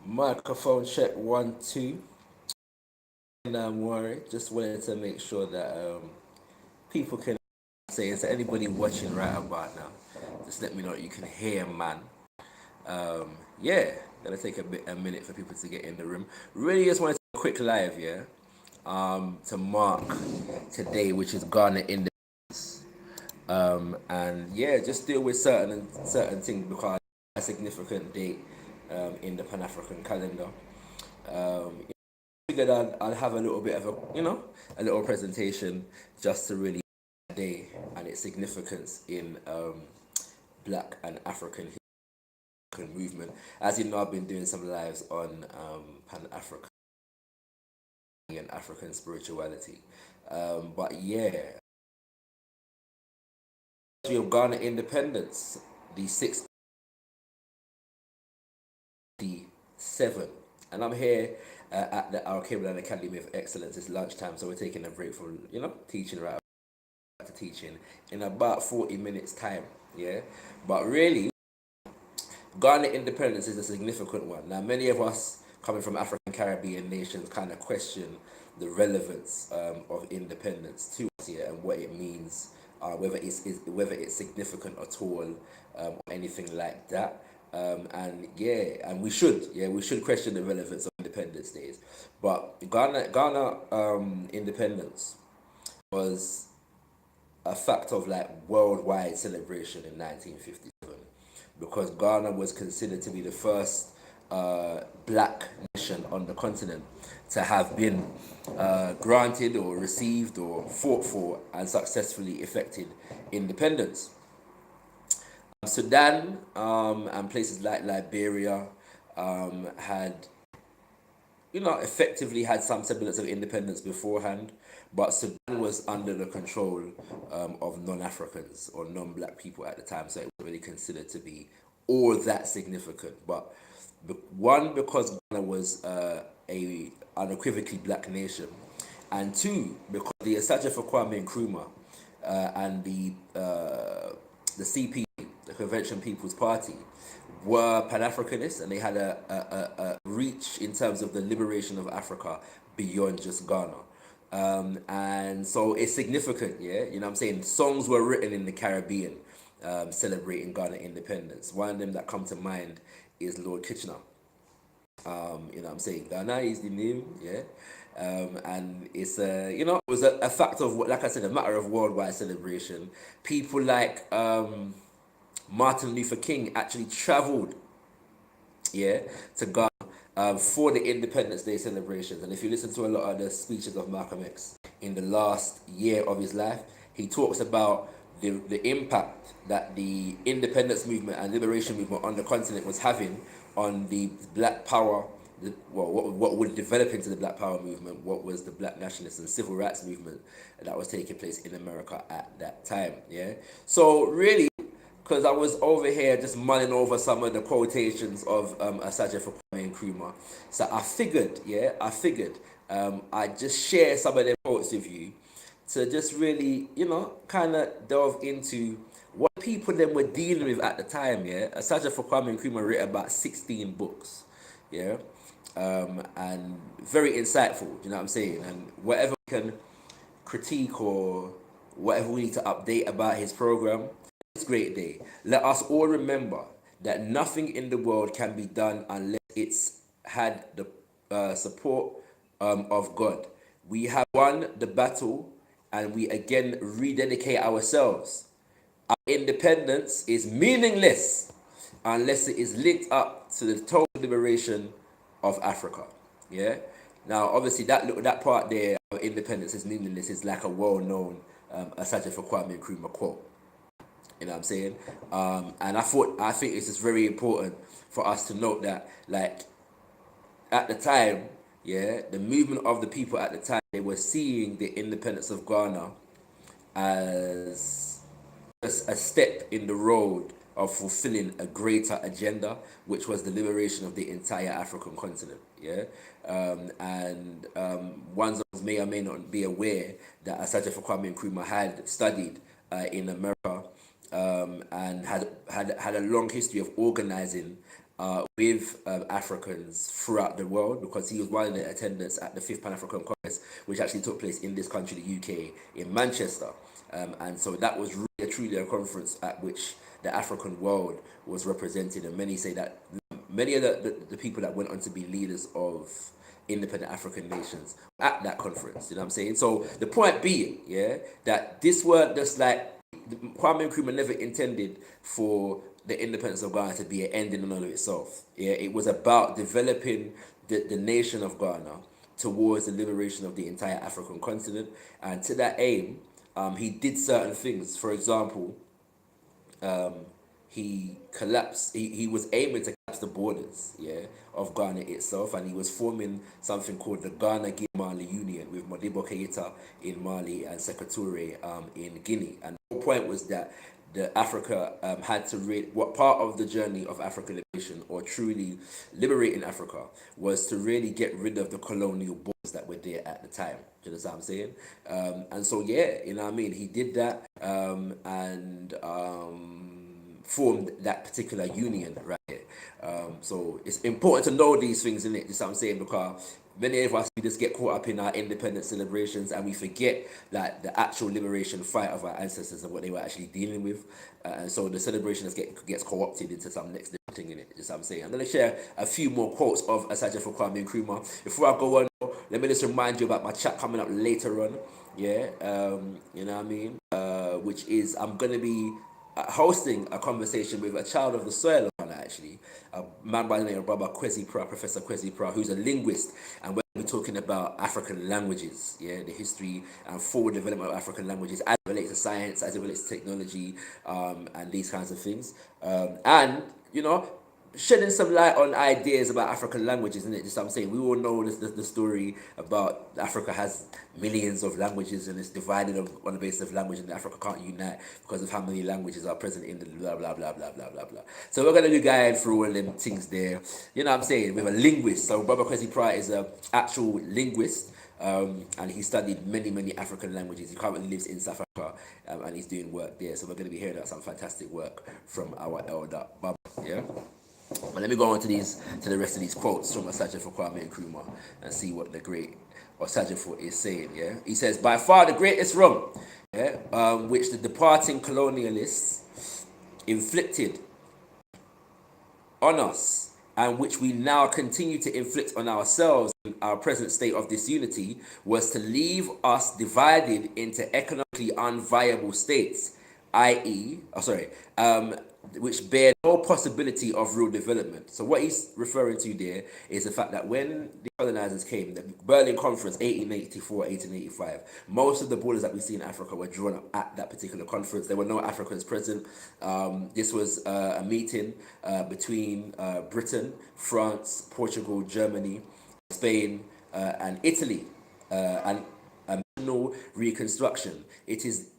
Microphone check 1 2. Worry. Just wanted to make sure that people can say it. So anybody watching right about now, just let me know you can hear, man. Yeah, gonna take a minute for people to get in the room. Really, just wanted to do a quick live, yeah. To mark today, which is Ghana in and yeah, just deal with certain things because a significant date in the Pan African calendar. Figured I'd have a little bit of a little presentation just to really day and its significance in Black and African movement. As you know, I've been doing some lives on Pan African and African spirituality. But yeah, history of Ghana independence, the 67, and I'm here at the our Cable Academy of Excellence. It's lunchtime, so we're taking a break from teaching right to teaching in about 40 minutes time. Yeah, but really, Ghana independence is a significant one. Now, many of us coming from African Caribbean nations kind of question the relevance of independence to us here and what it means, whether it's significant at all or anything like that. And yeah, and we should question the relevance of Independence Days. But Ghana independence was a fact of like worldwide celebration in 1957 because Ghana was considered to be the first black nation on the continent to have been granted or received or fought for and successfully effected independence. Sudan and places like Liberia had effectively had some semblance of independence beforehand, but Sudan was under the control of non-Africans or non-black people at the time, so it wasn't really considered to be all that significant. But one, because Ghana was a unequivocally black nation, and two, because the OSAGYEFO Kwame Nkrumah and the CP, the Convention People's Party, were Pan-Africanists and they had a reach in terms of the liberation of Africa beyond just Ghana. And so it's significant, yeah? You know what I'm saying? Songs were written in the Caribbean celebrating Ghana independence. One of them that come to mind is Lord Kitchener. You know what I'm saying? Ghana is the name, yeah? And it's it was a fact of, like I said, a matter of worldwide celebration. People like Martin Luther King actually traveled, yeah, to Ghana for the Independence Day celebrations. And if you listen to a lot of the speeches of Malcolm X in the last year of his life, he talks about the impact that the independence movement and liberation movement on the continent was having on the black power, what would develop into the black power movement, what was the black nationalist and civil rights movement that was taking place in America at that time. Yeah. So really, because I was over here just mulling over some of the quotations of OSAGYEFO Kwame Nkrumah. So I figured I'd just share some of their quotes with you to just really, kind of delve into what people then were dealing with at the time, yeah. OSAGYEFO Kwame Nkrumah wrote about 16 books, yeah, and very insightful, you know what I'm saying? And whatever we can critique or whatever we need to update about his program, this great day, let us all remember that nothing in the world can be done unless it's had the support of God. We have won the battle and we again rededicate ourselves. Our independence is meaningless unless it is linked up to the total liberation of Africa. Yeah. Now, obviously, that part there, of independence is meaningless, is like a well-known OSAGYEFO Kwame Nkrumah quote. You know what I'm saying? And I think it's just very important for us to note that, like, at the time, yeah, the movement of the people at the time, they were seeing the independence of Ghana as a step in the road of fulfilling a greater agenda, which was the liberation of the entire African continent. Yeah, ones may or may not be aware that OSAGYEFO Kwame Nkrumah had studied in America and had a long history of organizing with Africans throughout the world, because he was one in attendance at the 5th Pan-African Congress, which actually took place in this country, the UK, in Manchester. And so that was really truly a conference at which the African world was represented. And many say that many of the people that went on to be leaders of independent African nations at that conference, you know what I'm saying? So the point being, yeah, that this weren't just like, Kwame Nkrumah never intended for the independence of Ghana to be an end in and of itself. Yeah, it was about developing the nation of Ghana towards the liberation of the entire African continent, and to that aim, he did certain things. For example, he was aiming to collapse the borders, yeah, of Ghana itself, and he was forming something called the Ghana Mali Union with Modibo Keita in Mali and Sekou Touré in Guinea. And the whole point was that the Africa had to what part of the journey of African liberation, or truly liberating Africa, was to really get rid of the colonial borders that were there at the time. Do you know what I'm saying? And so, yeah, you know what I mean, he did that, and formed that particular union right here. So it's important to know these things, in it, you know what I'm saying, because many of us, we just get caught up in our independence celebrations, and we forget that the actual liberation fight of our ancestors and what they were actually dealing with. And so the celebration gets co-opted into some next thing, in it, you know what I'm saying. I'm going to share a few more quotes of OSAGYEFO Kwame Nkrumah. Before I go on, let me just remind you about my chat coming up later on. Yeah, you know what I mean? Which is, I'm going to be hosting a conversation with a child of the soil, actually, a man by the name of Kwesi, Professor Kwesi, who's a linguist, and we're going to be talking about African languages, yeah, the history and forward development of African languages as it relates to science, as it relates to technology, and these kinds of things, and you know, shedding some light on ideas about African languages, isn't it? Just what I'm saying, we all know the story about Africa has millions of languages and it's divided on the basis of language, and Africa can't unite because of how many languages are present in the blah blah blah blah blah blah blah. So we're gonna be going through all them things there. You know what I'm saying? With a linguist. So Brother Kwesi Prah is an actual linguist. And he studied many African languages. He currently lives in South Africa, and he's doing work there. So we're going to be hearing about some fantastic work from our elder Baba. Yeah. But let me go on to the rest of these quotes from OSAGYEFO Kwame Nkrumah and see what the great OSAGYEFO is saying. Yeah, he says, by far the greatest wrong, yeah, which the departing colonialists inflicted on us, and which we now continue to inflict on ourselves in our present state of disunity, was to leave us divided into economically unviable states, i.e., which bear no possibility of real development. So what he's referring to there is the fact that when the colonizers came, the Berlin Conference, 1884, 1885, most of the borders that we see in Africa were drawn up at that particular conference. There were no Africans present. This was a meeting between Britain, France, Portugal, Germany, Spain, and Italy, and national reconstruction. It is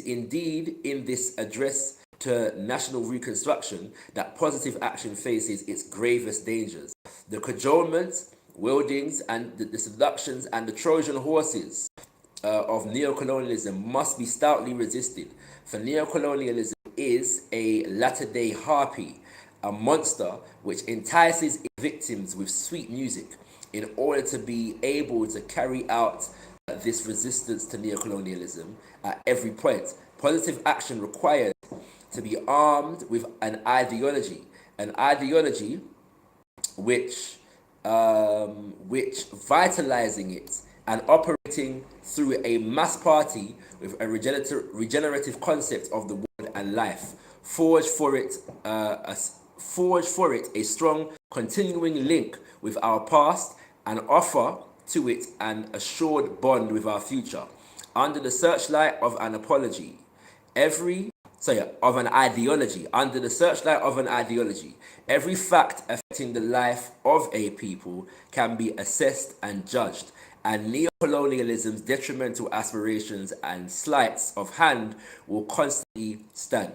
indeed in this address to national reconstruction that positive action faces its gravest dangers. The cajolements, wieldings, and the seductions and the Trojan horses of neocolonialism must be stoutly resisted, for neocolonialism is a latter-day harpy, a monster which entices its victims with sweet music in order to be able to carry out this resistance to neocolonialism at every point. Positive action requires to be armed with an ideology which vitalizing it and operating through a mass party with a regenerative concept of the world and life, forge for it a strong continuing link with our past, and offer to it an assured bond with our future. Under the searchlight of an apology, under the searchlight of an ideology, every fact affecting the life of a people can be assessed and judged, and neocolonialism's detrimental aspirations and sleights of hand will constantly stand.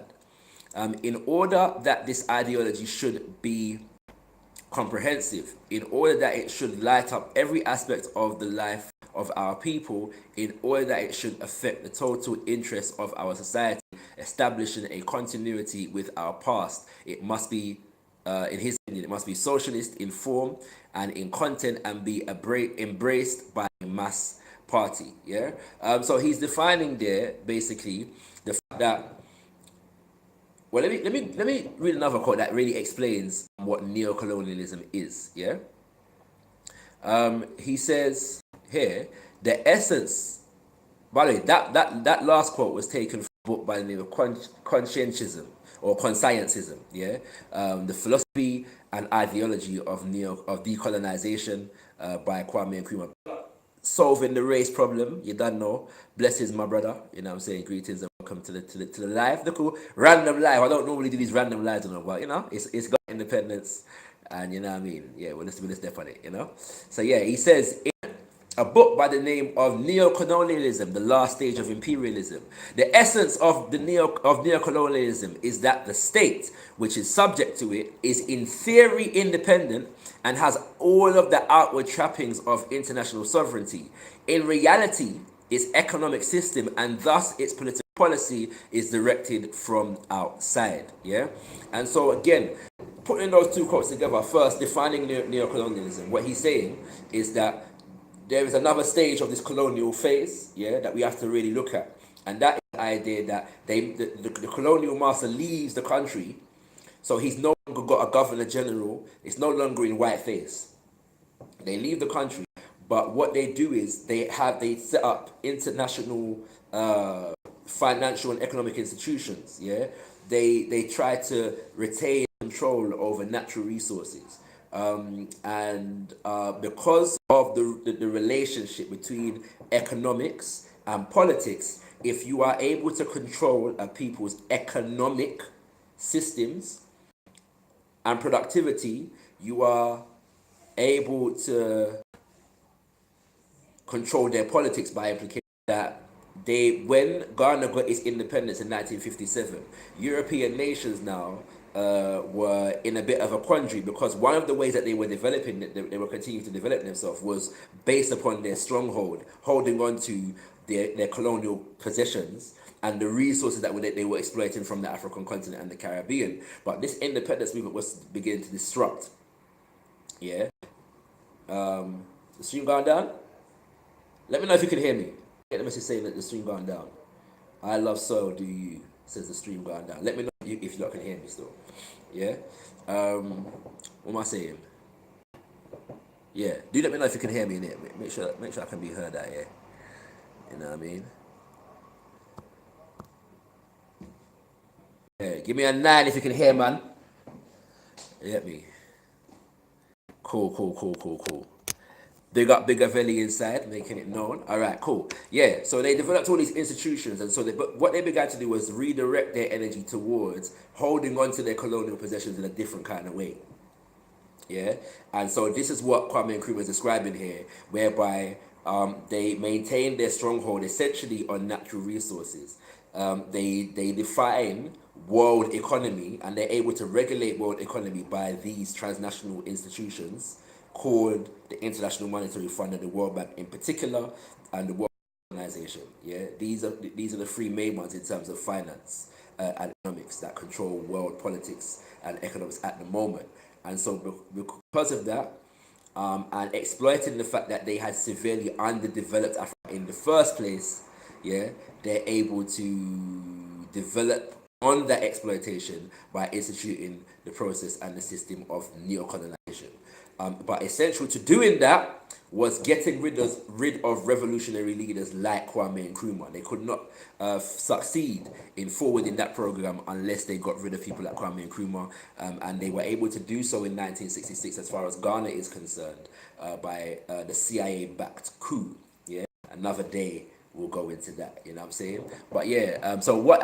In order that this ideology should be comprehensive, in order that it should light up every aspect of the life of our people, in order that it should affect the total interests of our society, establishing a continuity with our past, it must be, in his It must be socialist in form and in content and be embraced by a mass party. Yeah. So he's defining there basically the fact that. Well, let me read another quote that really explains what neocolonialism is. Yeah. He says here the essence. By the way, that last quote was taken from a book by the name of Conscientism or Conscientism. Yeah, the philosophy and ideology of decolonization by Kwame Nkrumah. Solving the race problem, you don't know. Blessings, my brother. You know what I'm saying? Greetings and welcome to the live. Look, cool. Random live. I don't normally do these random lives, but you know, it's got independence, and you know what I mean. Yeah, we'll just step on it. You know. So yeah, he says a book by the name of Neocolonialism, the last stage of imperialism. The essence of neocolonialism is that the state, which is subject to it, is in theory independent and has all of the outward trappings of international sovereignty. In reality, its economic system and thus its political policy is directed from outside. Yeah, and so again, putting those two quotes together, first defining neocolonialism, what he's saying is that there is another stage of this colonial phase, yeah, that we have to really look at, and that is the idea that the colonial master leaves the country, so he's no longer got a governor general. It's no longer in whiteface. They leave the country, but what they do is they set up international financial and economic institutions. Yeah, they try to retain control over natural resources. And because of the relationship between economics and politics, if you are able to control a people's economic systems and productivity, you are able to control their politics by implication that when Ghana got its independence in 1957, European nations now were in a bit of a quandary, because one of the ways that they were developing, they were continuing to develop themselves, was based upon their stronghold, holding on to their colonial possessions and the resources that they were exploiting from the African continent and the Caribbean. But this independence movement was beginning to disrupt. Yeah. The stream gone down? Let me know if you can hear me. Get the message saying that the stream gone down. I love so do you, says the stream gone down. Let me know if you lot can hear me still. Yeah. What am I saying? Yeah. Do let me know if you can hear me in it. Make sure I can be heard out here. You know what I mean? Yeah. Give me a 9 if you can hear, man. You get me? Cool. They got Bigger Valley inside, making it known. All right, cool. Yeah, so they developed all these institutions, and so what they began to do was redirect their energy towards holding on to their colonial possessions in a different kind of way. Yeah, and so this is what Kwame Nkrumah is describing here, whereby they maintain their stronghold essentially on natural resources. They define world economy, and they're able to regulate world economy by these transnational institutions called the International Monetary Fund and the World Bank in particular, and the World Organization. Yeah, these are the three main ones in terms of finance and economics that control world politics and economics at the moment. And so because of that, and exploiting the fact that they had severely underdeveloped Africa in the first place, yeah, they're able to develop on that exploitation by instituting the process and the system of neocolonization. But essential to doing that was getting rid of revolutionary leaders like Kwame Nkrumah. They could not succeed in forwarding that program unless they got rid of people like Kwame Nkrumah, and they were able to do so in 1966, as far as Ghana is concerned, by the CIA-backed coup. Yeah, another day we'll go into that. You know what I'm saying? But yeah, what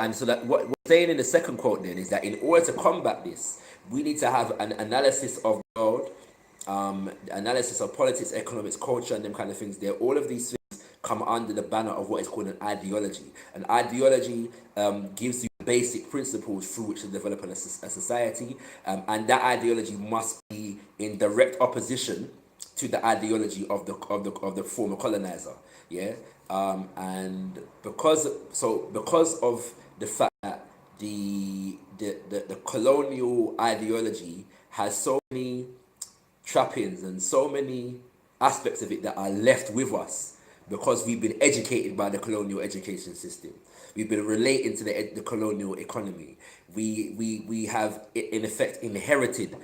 we're saying in the second quote then is that in order to combat this, we need to have an analysis of the world, analysis of politics, economics, culture, and them kind of things. All of these things come under the banner of what is called an ideology. An ideology gives you basic principles through which to develop a society, and that ideology must be in direct opposition to the ideology of the former colonizer. Yeah, and because of the fact that the colonial ideology has so many trappings and so many aspects of it that are left with us because we've been educated by the colonial education system. We've been relating to the colonial economy. We have, in effect, inherited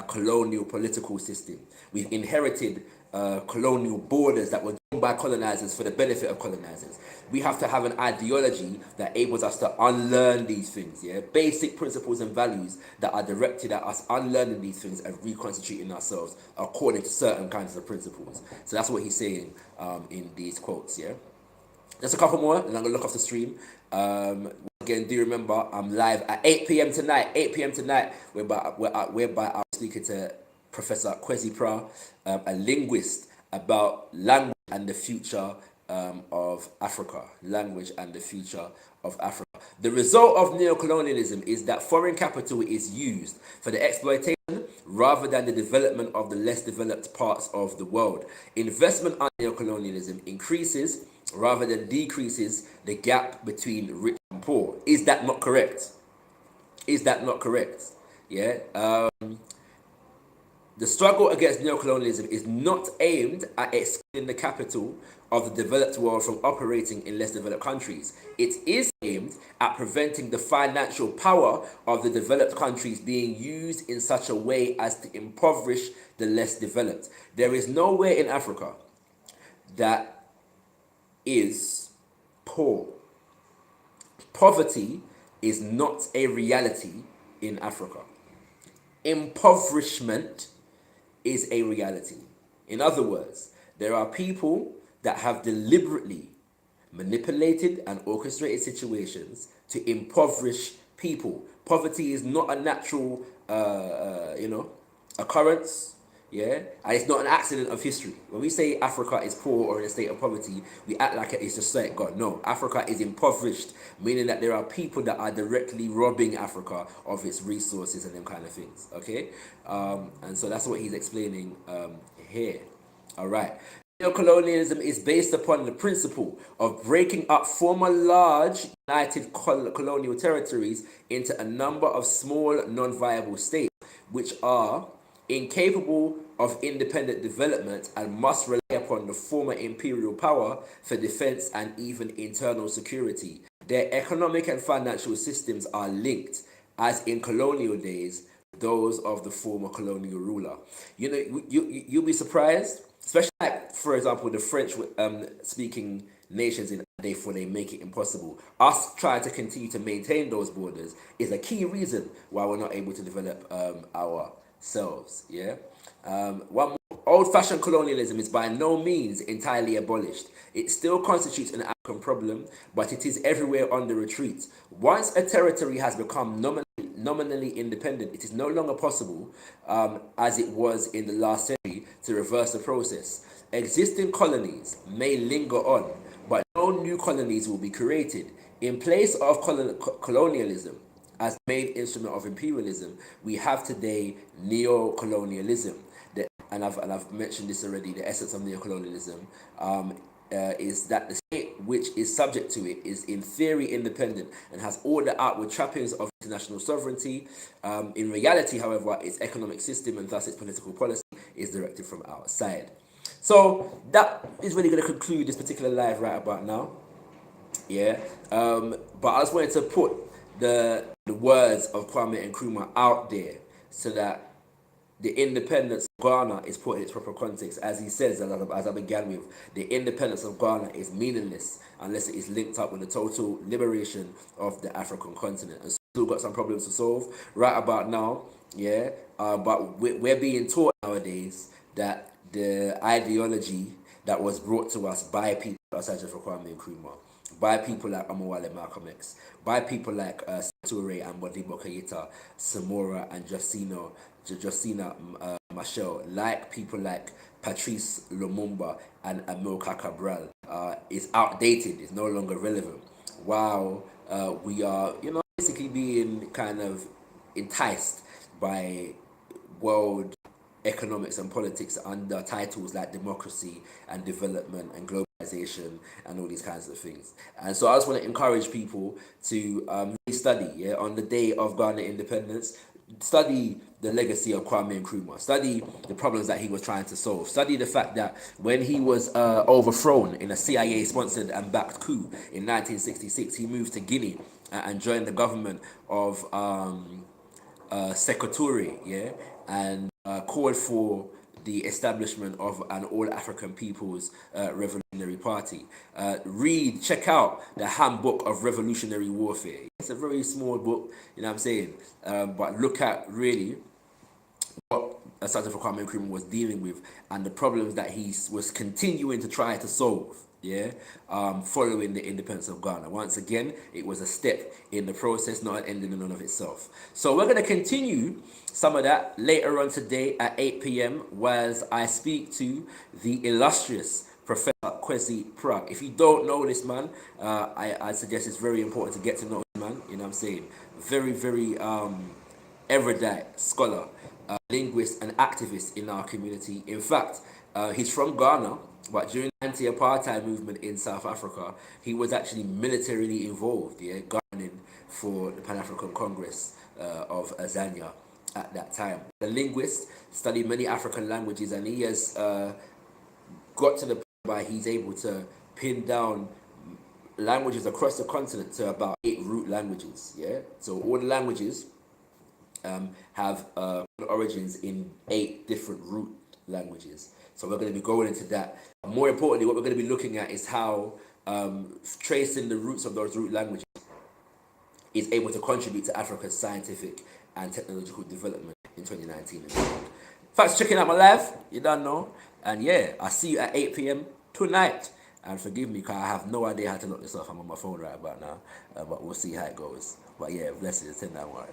colonial political system. We've inherited colonial borders that were done by colonizers for the benefit of colonizers. We have to have an ideology that enables us to unlearn these things, yeah? Basic principles and values that are directed at us unlearning these things and reconstituting ourselves according to certain kinds of principles. So that's what he's saying in these quotes, yeah? Just a couple more, and I'm going to look off the stream. Again, do remember, I'm live at 8 p.m. tonight. 8 p.m. tonight, whereby I'm speaking to Professor Kwesi Prah, a linguist, about language and the future of Africa. Language and the future of Africa. The result of neocolonialism is that foreign capital is used for the exploitation rather than the development of the less developed parts of the world. Investment on neocolonialism increases rather than decreases the gap between rich and poor. Is that not correct? Is that not correct? Yeah. The struggle against neocolonialism is not aimed at excluding the capital of the developed world from operating in less developed countries. It is aimed at preventing the financial power of the developed countries being used in such a way as to impoverish the less developed. There is nowhere in Africa that is poor. Poverty is not a reality in Africa. Impoverishment is a reality. In other words, there are people that have deliberately manipulated and orchestrated situations to impoverish people. Poverty is not a natural, occurrence. Yeah, and it's not an accident of history. When we say Africa is poor or in a state of poverty, we act like it's just like God. No, Africa is impoverished, meaning that there are people that are directly robbing Africa of its resources and them kind of things. Okay, and so that's what he's explaining here. All right. Neocolonialism is based upon the principle of breaking up former large united colonial territories into a number of small non-viable states, which are incapable of independent development and must rely upon the former imperial power for defense and even internal security. Their economic and financial systems are linked, as in colonial days, those of the former colonial ruler. You know, you'll be surprised, especially like, for example, the French speaking nations in day for they make it impossible. Us trying to continue to maintain those borders is a key reason why we're not able to develop ourselves. Yeah. One more. Old-fashioned colonialism is by no means entirely abolished. It still constitutes an African problem, but it is everywhere on the retreat. Once a territory has become nominally independent, it is no longer possible, as it was in the last century, to reverse the process. Existing colonies may linger on, but no new colonies will be created. In place of colonialism as the main instrument of imperialism, we have today neo-colonialism. And I've mentioned this already. The essence of neocolonialism is that the state which is subject to it is in theory independent and has all the outward trappings of international sovereignty. In reality, however, its economic system and thus its political policy is directed from outside. So that is really going to conclude this particular live right about now. Yeah, but I just wanted to put the words of Kwame Nkrumah out there so that the independence of Ghana is put in its proper context. As he says, as I began with, the independence of Ghana is meaningless unless it is linked up with the total liberation of the African continent. And so we've still got some problems to solve right about now, yeah. But we're being taught nowadays that the ideology that was brought to us by people like OSAGYEFO Kwame Nkrumah, by people like Amawale Malcolm X, by people like Toure and Modibo Keita, Samora and Josina Machel, like people like Patrice Lumumba and Amilcar Cabral, is outdated, is no longer relevant. While we are, basically being kind of enticed by world economics and politics under titles like democracy and development and globalization and all these kinds of things. And so I just want to encourage people to really study, on the day of Ghana independence. study the legacy of Kwame Nkrumah, study the problems that he was trying to solve, study the fact that when he was overthrown in a CIA-sponsored and backed coup in 1966, he moved to Guinea and joined the government of Sekou, yeah, and called for the establishment of an all-African People's Revolutionary Party. Check out the Handbook of Revolutionary Warfare. It's a very small book, you know what I'm saying? But look at really what Asante for Kwame Nkrumah was dealing with and the problems that he was continuing to try to solve. Yeah, following the independence of Ghana. Once again, it was a step in the process, not an end in and of itself. So we're going to continue some of that later on today at 8 p.m. whilst I speak to the illustrious Professor Kwesi Prah. If you don't know this man, I suggest it's very important to get to know this man. You know what I'm saying? Very, very erudite scholar, linguist, and activist in our community. In fact, he's from Ghana, but during the anti-apartheid movement in South Africa, he was actually militarily involved, yeah, gunning for the Pan-African Congress of Azania at that time. The linguist studied many African languages, and he has got to the point where he's able to pin down languages across the continent to about 8 root languages. Yeah, so all the languages have origins in 8 different root languages. So we're going to be going into that. More importantly, what we're going to be looking at is how tracing the roots of those root languages is able to contribute to Africa's scientific and technological development in 2019 and beyond. Thanks for checking out my live. You don't know. And yeah, I'll see you at 8 p.m. tonight. And forgive me, because I have no idea how to lock this off. I'm on my phone right about now. But we'll see how it goes. But yeah, blessings. 10 that word.